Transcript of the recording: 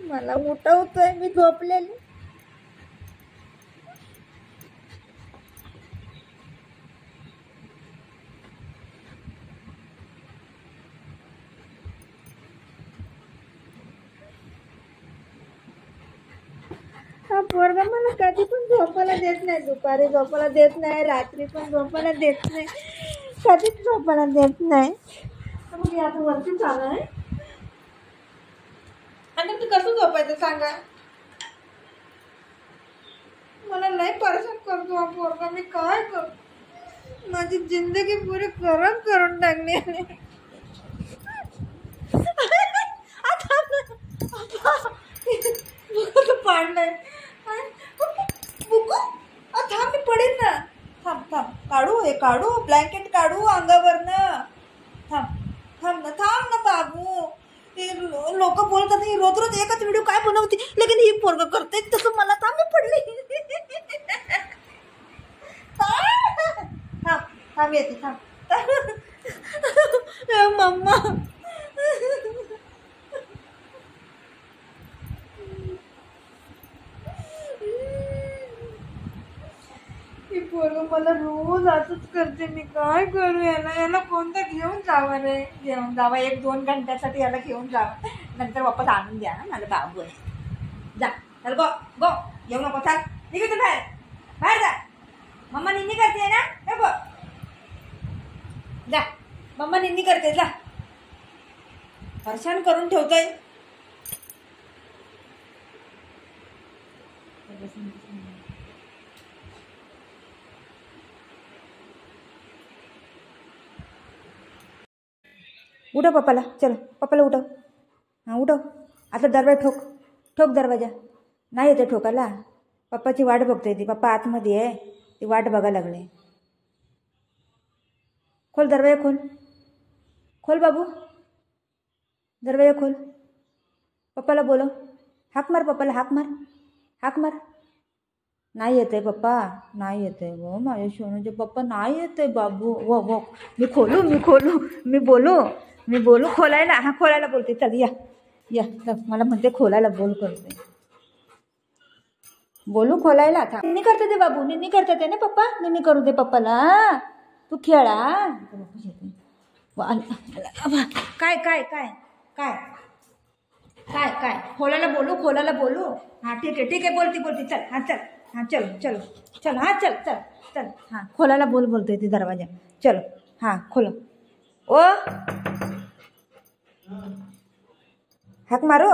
मला उठवतोय, मी झोपलेली. हा पोरगा मला कधी पण झोपायला देत नाही, दुपारी झोपायला देत नाही, रात्री पण झोपायला देत नाही, कधीच झोपायला देत नाही. मग आता वरती चालू आहे आणि तू कसं झोपायचं सांगा. मला लय परेशान करतो हा पोरगा. मी काय करू, माझी जिंदगी पुरी खराब करून टाकली. पाडलंय थांब, मी पडेल ना. थांब थांब, काढू हे, काढू ब्लँकेट, काढू अंगावरनं. थांब थांब ना, थांब ना बाबू. लोक बोलतात ही रोज रोज एकच व्हिडिओ काय बनवते, लेकिन ही पोरग करते तसं. मला थांब, मी पडली. थांब थांब, येते थांब. मम्मा पोरग मला रोज असंच करते. मी काय करू याला कोणतं घेऊन जावं रे, घेऊन जावं 1-2 घंट्यासाठी याला घेऊन जावं, नंतर वापस आणून द्या ना. माझा बाबू आहे. जा चल, गो गो, येऊ नको, चाल निघ तू बाहेर, बाहेर जा. मम्मा निन्नी करते ना, हे बघ, जा मम्मा निन्नी करते, जा. परेशान करून ठेवतोय. उठव पप्पाला, चल पप्पाला उठव. हां उठव, आता दरवाजा ठोक, ठोक दरवाजा. नाही येते ठोकायला, पप्पाची वाट बघतोय ती. पप्पा आतमध्ये आहे, ती वाट बघायला लागले. खोल दरवाजा, खोल खोल बाबू, दरवाजा खोल. पप्पाला बोलव, हाक मार पप्पाला, हाक मार, हाक मार. नाही येत आहे पप्पा, नाही येत आहे गो माझ्या सोनूचे पप्पा, नाही येत आहे बाबू. वो वो, मी खोलू, मी खोलू, मी बोलू, मी बोलू खोलायला. हा खोलायला बोलते, चल या या. मला म्हणते खोलायला बोल करते, बोलू खोलायला. निन्नी करते ते बाबू, निन्नी करते ते ना पप्पा, निन्नी करू दे पप्पाला. तू खेळा. काय काय काय काय काय काय खोलायला बोलू, खोलायला बोलू. हां ठीक आहे, ठीक आहे, बोलती बोलती, चल. हां चल, हां चलो चलो चल, हां चल चल चल. हां खोलायला बोल बोलतोय ती दरवाजा. चलो हां खोलो. ओ हाक मारो.